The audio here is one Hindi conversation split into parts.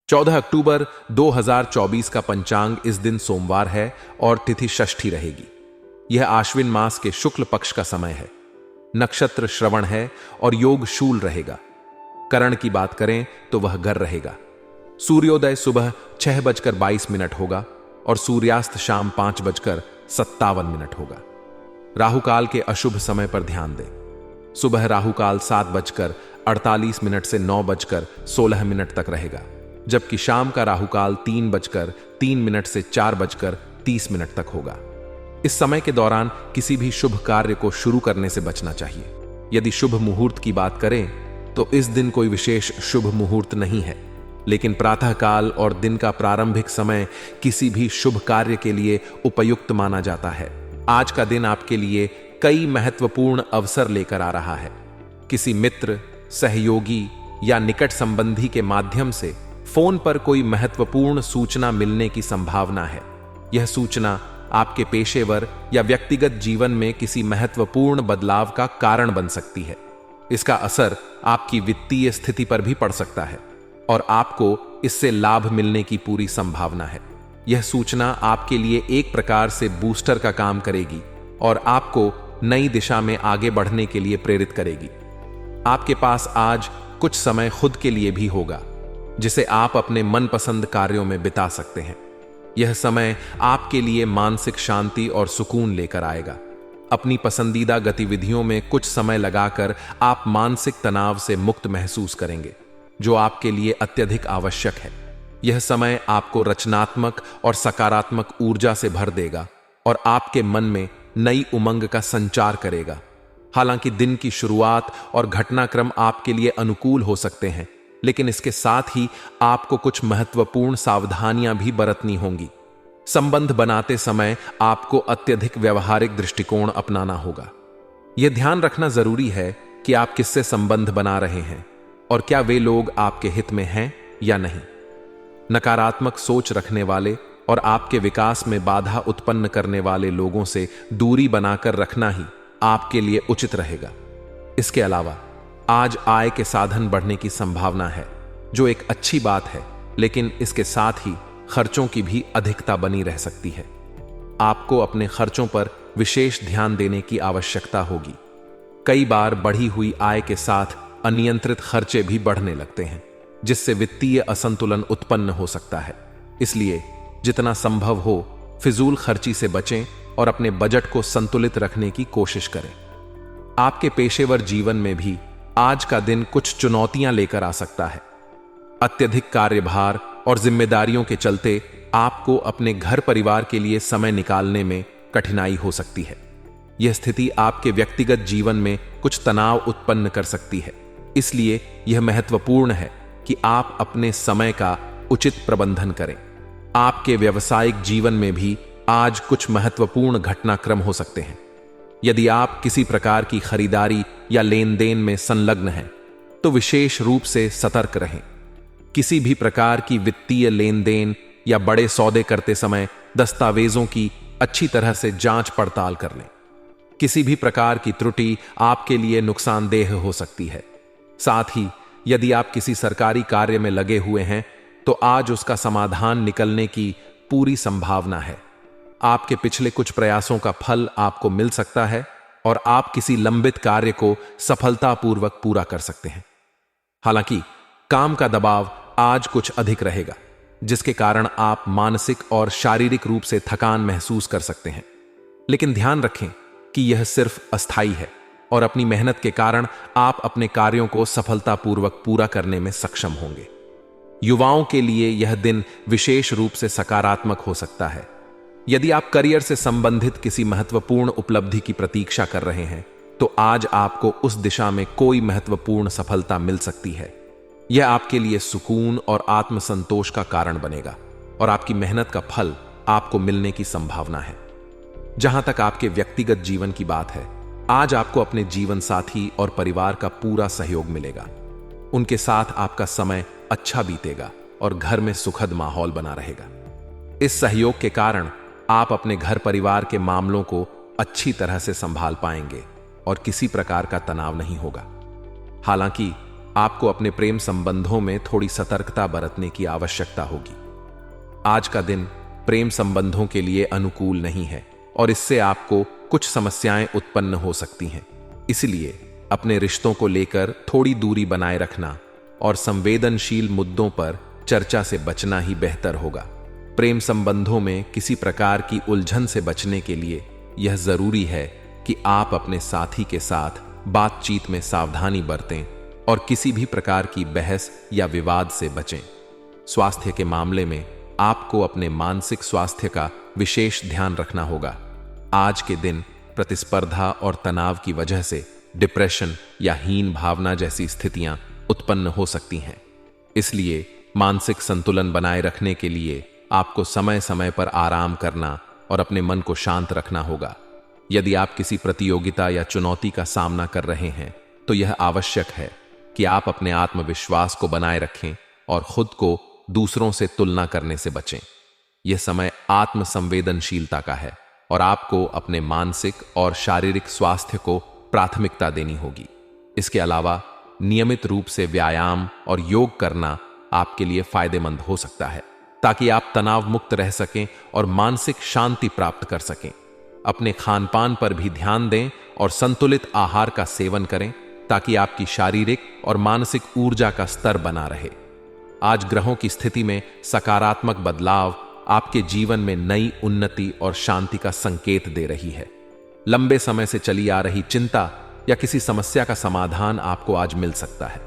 14 अक्टूबर 2024 का पंचांग इस दिन सोमवार है और तिथि षष्ठी रहेगी। यह आश्विन मास के शुक्ल पक्ष का समय है। नक्षत्र श्रवण है और योग शूल रहेगा। करण की बात करें तो वह गर रहेगा। सूर्योदय सुबह 6:22 होगा और सूर्यास्त शाम 5:57 होगा। राहुकाल के अशुभ समय पर ध्यान दें। सुबह राहुकाल 7:48 से 9:16 तक रहेगा, जबकि शाम का राहुकाल 3:03 से 4:30 तक होगा। इस समय के दौरान किसी भी शुभ कार्य को शुरू करने से बचना चाहिए। यदि शुभ मुहूर्त की बात करें तो इस दिन कोई विशेष शुभ मुहूर्त नहीं है, लेकिन प्रातःकाल और दिन का प्रारंभिक समय किसी भी शुभ कार्य के लिए उपयुक्त माना जाता है। आज का दिन आपके लिए कई महत्वपूर्ण अवसर लेकर आ रहा है। किसी मित्र, सहयोगी या निकट संबंधी के माध्यम से फोन पर कोई महत्वपूर्ण सूचना मिलने की संभावना है। यह सूचना आपके पेशेवर या व्यक्तिगत जीवन में किसी महत्वपूर्ण बदलाव का कारण बन सकती है। इसका असर आपकी वित्तीय स्थिति पर भी पड़ सकता है और आपको इससे लाभ मिलने की पूरी संभावना है। यह सूचना आपके लिए एक प्रकार से बूस्टर का काम करेगी और आपको नई दिशा में आगे बढ़ने के लिए प्रेरित करेगी। आपके पास आज कुछ समय खुद के लिए भी होगा, जिसे आप अपने मनपसंद कार्यों में बिता सकते हैं। यह समय आपके लिए मानसिक शांति और सुकून लेकर आएगा। अपनी पसंदीदा गतिविधियों में कुछ समय लगाकर आप मानसिक तनाव से मुक्त महसूस करेंगे, जो आपके लिए अत्यधिक आवश्यक है। यह समय आपको रचनात्मक और सकारात्मक ऊर्जा से भर देगा और आपके मन में नई उमंग का संचार करेगा। हालांकि दिन की शुरुआत और घटनाक्रम आपके लिए अनुकूल हो सकते हैं, लेकिन इसके साथ ही आपको कुछ महत्वपूर्ण सावधानियां भी बरतनी होंगी। संबंध बनाते समय आपको अत्यधिक व्यवहारिक दृष्टिकोण अपनाना होगा। यह ध्यान रखना जरूरी है कि आप किससे संबंध बना रहे हैं और क्या वे लोग आपके हित में हैं या नहीं। नकारात्मक सोच रखने वाले और आपके विकास में बाधा उत्पन्न करने वाले लोगों से दूरी बनाकर रखना ही आपके लिए उचित रहेगा। इसके अलावा आज आय के साधन बढ़ने की संभावना है, जो एक अच्छी बात है, लेकिन इसके साथ ही खर्चों की भी अधिकता बनी रह सकती है। आपको अपने खर्चों पर विशेष ध्यान देने की आवश्यकता होगी। कई बार बढ़ी हुई आय के साथ अनियंत्रित खर्चे भी बढ़ने लगते हैं, जिससे वित्तीय असंतुलन उत्पन्न हो सकता है। इसलिए जितना संभव हो फिजूल खर्ची से बचें और अपने बजट को संतुलित रखने की कोशिश करें। आपके पेशेवर जीवन में भी आज का दिन कुछ चुनौतियां लेकर आ सकता है। अत्यधिक कार्यभार और जिम्मेदारियों के चलते आपको अपने घर परिवार के लिए समय निकालने में कठिनाई हो सकती है। यह स्थिति आपके व्यक्तिगत जीवन में कुछ तनाव उत्पन्न कर सकती है। इसलिए यह महत्वपूर्ण है कि आप अपने समय का उचित प्रबंधन करें। आपके व्यावसायिक जीवन में भी आज कुछ महत्वपूर्ण घटनाक्रम हो सकते हैं। यदि आप किसी प्रकार की खरीदारी या लेन देन में संलग्न हैं, तो विशेष रूप से सतर्क रहें। किसी भी प्रकार की वित्तीय लेन देन या बड़े सौदे करते समय दस्तावेजों की अच्छी तरह से जांच पड़ताल कर लें। किसी भी प्रकार की त्रुटि आपके लिए नुकसानदेह हो सकती है। साथ ही यदि आप किसी सरकारी कार्य में लगे हुए हैं, तो आज उसका समाधान निकलने की पूरी संभावना है। आपके पिछले कुछ प्रयासों का फल आपको मिल सकता है और आप किसी लंबित कार्य को सफलतापूर्वक पूरा कर सकते हैं। हालांकि काम का दबाव आज कुछ अधिक रहेगा, जिसके कारण आप मानसिक और शारीरिक रूप से थकान महसूस कर सकते हैं। लेकिन ध्यान रखें कि यह सिर्फ अस्थायी है और अपनी मेहनत के कारण आप अपने कार्यों को सफलतापूर्वक पूरा करने में सक्षम होंगे। युवाओं के लिए यह दिन विशेष रूप से सकारात्मक हो सकता है। यदि आप करियर से संबंधित किसी महत्वपूर्ण उपलब्धि की प्रतीक्षा कर रहे हैं, तो आज आपको उस दिशा में कोई महत्वपूर्ण सफलता मिल सकती है। यह आपके लिए सुकून और आत्मसंतोष का कारण बनेगा और आपकी मेहनत का फल आपको मिलने की संभावना है। जहां तक आपके व्यक्तिगत जीवन की बात है, आज आपको अपने जीवन साथी और परिवार का पूरा सहयोग मिलेगा। उनके साथ आपका समय अच्छा बीतेगा और घर में सुखद माहौल बना रहेगा। इस सहयोग के कारण आप अपने घर परिवार के मामलों को अच्छी तरह से संभाल पाएंगे और किसी प्रकार का तनाव नहीं होगा। हालांकि आपको अपने प्रेम संबंधों में थोड़ी सतर्कता बरतने की आवश्यकता होगी। आज का दिन प्रेम संबंधों के लिए अनुकूल नहीं है और इससे आपको कुछ समस्याएं उत्पन्न हो सकती हैं। इसलिए अपने रिश्तों को लेकर थोड़ी दूरी बनाए रखना और संवेदनशील मुद्दों पर चर्चा से बचना ही बेहतर होगा। प्रेम संबंधों में किसी प्रकार की उलझन से बचने के लिए यह जरूरी है कि आप अपने साथी के साथ बातचीत में सावधानी बरतें और किसी भी प्रकार की बहस या विवाद से बचें। स्वास्थ्य के मामले में आपको अपने मानसिक स्वास्थ्य का विशेष ध्यान रखना होगा। आज के दिन प्रतिस्पर्धा और तनाव की वजह से डिप्रेशन या हीन भावना जैसी स्थितियां उत्पन्न हो सकती हैं। इसलिए मानसिक संतुलन बनाए रखने के लिए आपको समय समय पर आराम करना और अपने मन को शांत रखना होगा। यदि आप किसी प्रतियोगिता या चुनौती का सामना कर रहे हैं तो यह आवश्यक है कि आप अपने आत्मविश्वास को बनाए रखें और खुद को दूसरों से तुलना करने से बचें। यह समय आत्म संवेदनशीलता का है और आपको अपने मानसिक और शारीरिक स्वास्थ्य को प्राथमिकता देनी होगी। इसके अलावा नियमित रूप से व्यायाम और योग करना आपके लिए फायदेमंद हो सकता है ताकि आप तनाव मुक्त रह सकें और मानसिक शांति प्राप्त कर सकें। अपने खानपान पर भी ध्यान दें और संतुलित आहार का सेवन करें ताकि आपकी शारीरिक और मानसिक ऊर्जा का स्तर बना रहे। आज ग्रहों की स्थिति में सकारात्मक बदलाव आपके जीवन में नई उन्नति और शांति का संकेत दे रही है। लंबे समय से चली आ रही चिंता या किसी समस्या का समाधान आपको आज मिल सकता है।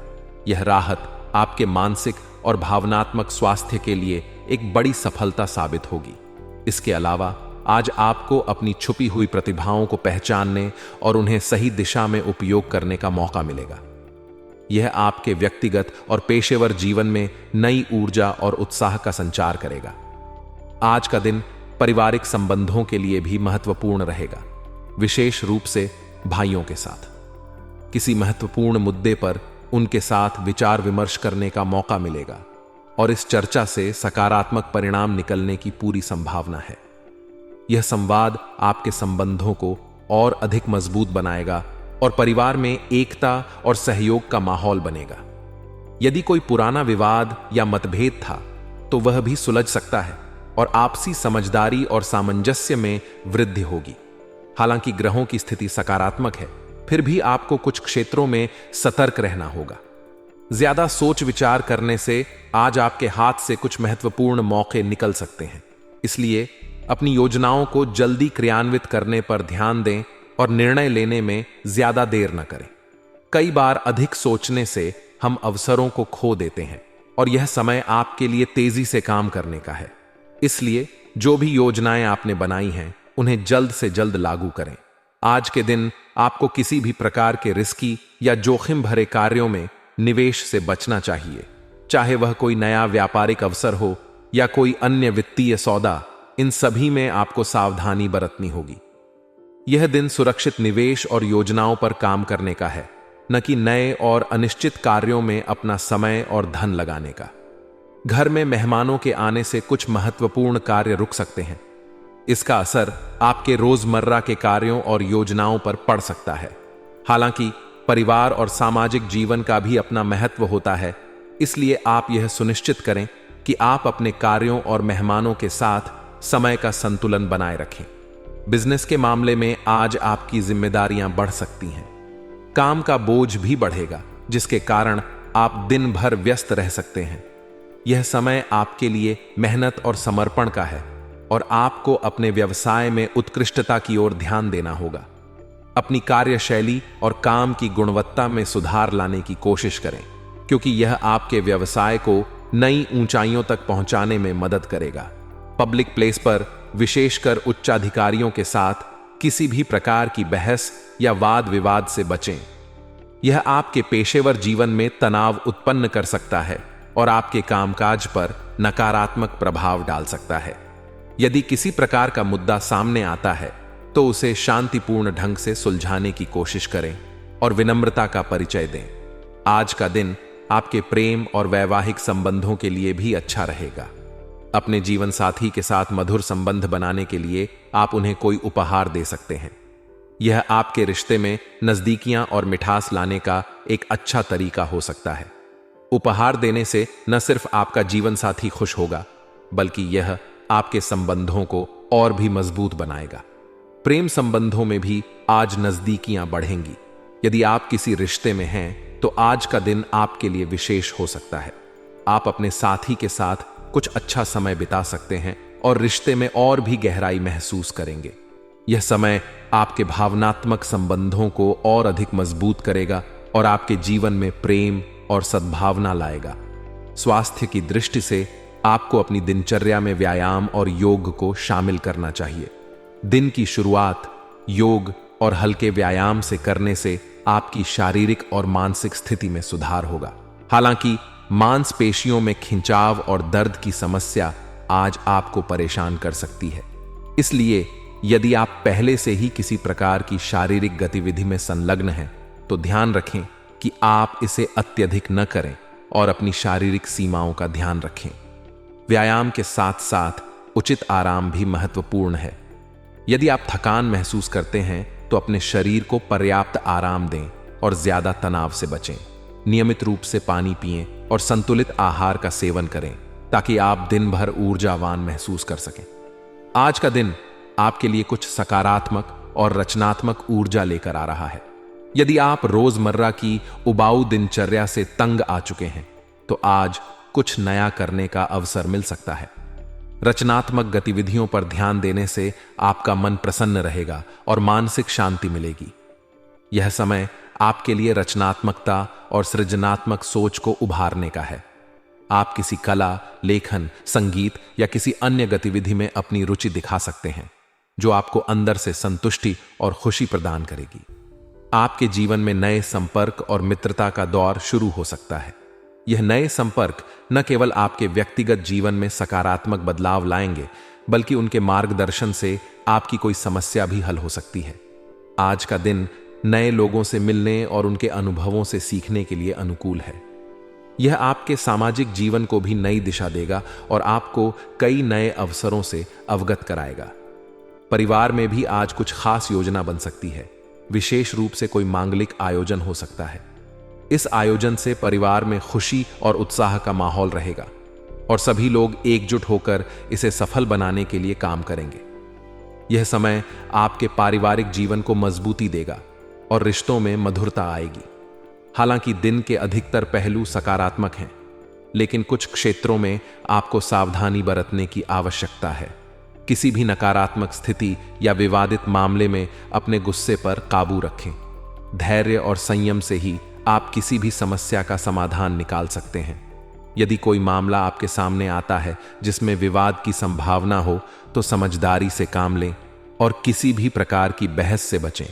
यह राहत आपके मानसिक और भावनात्मक स्वास्थ्य के लिए एक बड़ी सफलता साबित होगी। इसके अलावा आज आपको अपनी छुपी हुई प्रतिभाओं को पहचानने और उन्हें सही दिशा में उपयोग करने का मौका मिलेगा। यह आपके व्यक्तिगत और पेशेवर जीवन में नई ऊर्जा और उत्साह का संचार करेगा। आज का दिन पारिवारिक संबंधों के लिए भी महत्वपूर्ण रहेगा, विशेष रूप से भाइयों के साथ। किसी महत्वपूर्ण मुद्दे पर उनके साथ विचार विमर्श करने का मौका मिलेगा और इस चर्चा से सकारात्मक परिणाम निकलने की पूरी संभावना है। यह संवाद आपके संबंधों को और अधिक मजबूत बनाएगा और परिवार में एकता और सहयोग का माहौल बनेगा। यदि कोई पुराना विवाद या मतभेद था तो वह भी सुलझ सकता है और आपसी समझदारी और सामंजस्य में वृद्धि होगी। हालांकि ग्रहों की स्थिति सकारात्मक है, फिर भी आपको कुछ क्षेत्रों में सतर्क रहना होगा। ज्यादा सोच विचार करने से आज आपके हाथ से कुछ महत्वपूर्ण मौके निकल सकते हैं। इसलिए अपनी योजनाओं को जल्दी क्रियान्वित करने पर ध्यान दें और निर्णय लेने में ज्यादा देर न करें। कई बार अधिक सोचने से हम अवसरों को खो देते हैं और यह समय आपके लिए तेजी से काम करने का है। इसलिए जो भी योजनाएं आपने बनाई हैं उन्हें जल्द से जल्द लागू करें। आज के दिन आपको किसी भी प्रकार के रिस्की या जोखिम भरे कार्यों में निवेश से बचना चाहिए, चाहे वह कोई नया व्यापारिक अवसर हो या कोई अन्य वित्तीय सौदा। इन सभी में आपको सावधानी बरतनी होगी। यह दिन सुरक्षित निवेश और योजनाओं पर काम करने का है, न कि नए और अनिश्चित कार्यों में अपना समय और धन लगाने का। घर में मेहमानों के आने से कुछ महत्वपूर्ण कार्य रुक सकते हैं। इसका असर आपके रोजमर्रा के कार्यों और योजनाओं पर पड़ सकता है। हालांकि परिवार और सामाजिक जीवन का भी अपना महत्व होता है, इसलिए आप यह सुनिश्चित करें कि आप अपने कार्यों और मेहमानों के साथ समय का संतुलन बनाए रखें। बिजनेस के मामले में आज आपकी जिम्मेदारियां बढ़ सकती हैं। काम का बोझ भी बढ़ेगा, जिसके कारण आप दिन भर व्यस्त रह सकते हैं। यह समय आपके लिए मेहनत और समर्पण का है और आपको अपने व्यवसाय में उत्कृष्टता की ओर ध्यान देना होगा। अपनी कार्यशैली और काम की गुणवत्ता में सुधार लाने की कोशिश करें, क्योंकि यह आपके व्यवसाय को नई ऊंचाइयों तक पहुंचाने में मदद करेगा। पब्लिक प्लेस पर, विशेषकर उच्चाधिकारियों के साथ किसी भी प्रकार की बहस या वाद विवाद से बचें। यह आपके पेशेवर जीवन में तनाव उत्पन्न कर सकता है और आपके कामकाज पर नकारात्मक प्रभाव डाल सकता है। यदि किसी प्रकार का मुद्दा सामने आता है तो उसे शांतिपूर्ण ढंग से सुलझाने की कोशिश करें और विनम्रता का परिचय दें। आज का दिन आपके प्रेम और वैवाहिक संबंधों के लिए भी अच्छा रहेगा। अपने जीवन साथी के साथ मधुर संबंध बनाने के लिए आप उन्हें कोई उपहार दे सकते हैं। यह आपके रिश्ते में नजदीकियां और मिठास लाने का एक अच्छा तरीका हो सकता है। उपहार देने से न सिर्फ आपका जीवन साथी खुश होगा, बल्कि यह आपके संबंधों को और भी मजबूत बनाएगा। प्रेम संबंधों में भी आज नजदीकियां बढ़ेंगी। यदि आप किसी रिश्ते में हैं, तो आज का दिन आपके लिए विशेष हो सकता है। आप अपने साथी के साथ कुछ अच्छा समय बिता सकते हैं और रिश्ते में और भी गहराई महसूस करेंगे। यह समय आपके भावनात्मक संबंधों को और अधिक मजबूत करेगा और आपके जीवन में प्रेम और सद्भावना लाएगा। स्वास्थ्य की दृष्टि से आपको अपनी दिनचर्या में व्यायाम और योग को शामिल करना चाहिए। दिन की शुरुआत योग और हल्के व्यायाम से करने से आपकी शारीरिक और मानसिक स्थिति में सुधार होगा। हालांकि मांसपेशियों में खिंचाव और दर्द की समस्या आज आपको परेशान कर सकती है। इसलिए यदि आप पहले से ही किसी प्रकार की शारीरिक गतिविधि में संलग्न हैं, तो ध्यान रखें कि आप इसे अत्यधिक न करें और अपनी शारीरिक सीमाओं का ध्यान रखें। व्यायाम के साथ साथ उचित आराम भी महत्वपूर्ण है। यदि आप थकान महसूस करते हैं, तो अपने शरीर को पर्याप्त आराम दें और ज्यादा तनाव से बचें। नियमित रूप से पानी पिएं और संतुलित आहार का सेवन करें, ताकि आप दिन भर ऊर्जावान महसूस कर सकें। आज का दिन आपके लिए कुछ सकारात्मक और रचनात्मक ऊर्जा लेकर आ रहा है। यदि आप रोजमर्रा की उबाऊ दिनचर्या से तंग आ चुके हैं, तो आज कुछ नया करने का अवसर मिल सकता है। रचनात्मक गतिविधियों पर ध्यान देने से आपका मन प्रसन्न रहेगा और मानसिक शांति मिलेगी। यह समय आपके लिए रचनात्मकता और सृजनात्मक सोच को उभारने का है। आप किसी कला, लेखन, संगीत या किसी अन्य गतिविधि में अपनी रुचि दिखा सकते हैं, जो आपको अंदर से संतुष्टि और खुशी प्रदान करेगी। आपके जीवन में नए संपर्क और मित्रता का दौर शुरू हो सकता है। यह नए संपर्क न केवल आपके व्यक्तिगत जीवन में सकारात्मक बदलाव लाएंगे, बल्कि उनके मार्गदर्शन से आपकी कोई समस्या भी हल हो सकती है। आज का दिन नए लोगों से मिलने और उनके अनुभवों से सीखने के लिए अनुकूल है। यह आपके सामाजिक जीवन को भी नई दिशा देगा और आपको कई नए अवसरों से अवगत कराएगा। परिवार में भी आज कुछ खास योजना बन सकती है। विशेष रूप से कोई मांगलिक आयोजन हो सकता है। इस आयोजन से परिवार में खुशी और उत्साह का माहौल रहेगा और सभी लोग एकजुट होकर इसे सफल बनाने के लिए काम करेंगे। यह समय आपके पारिवारिक जीवन को मजबूती देगा और रिश्तों में मधुरता आएगी। हालांकि दिन के अधिकतर पहलू सकारात्मक हैं, लेकिन कुछ क्षेत्रों में आपको सावधानी बरतने की आवश्यकता है। किसी भी नकारात्मक स्थिति या विवादित मामले में अपने गुस्से पर काबू रखें। धैर्य और संयम से ही आप किसी भी समस्या का समाधान निकाल सकते हैं। यदि कोई मामला आपके सामने आता है जिसमें विवाद की संभावना हो, तो समझदारी से काम लें और किसी भी प्रकार की बहस से बचें।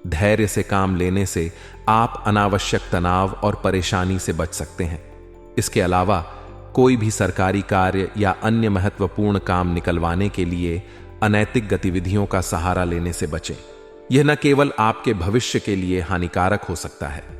धैर्य से काम लेने से आप अनावश्यक तनाव और परेशानी से बच सकते हैं। इसके अलावा कोई भी सरकारी कार्य या अन्य महत्वपूर्ण काम निकलवाने के लिए अनैतिक गतिविधियों का सहारा लेने से बचें। यह न केवल आपके भविष्य के लिए हानिकारक हो सकता है,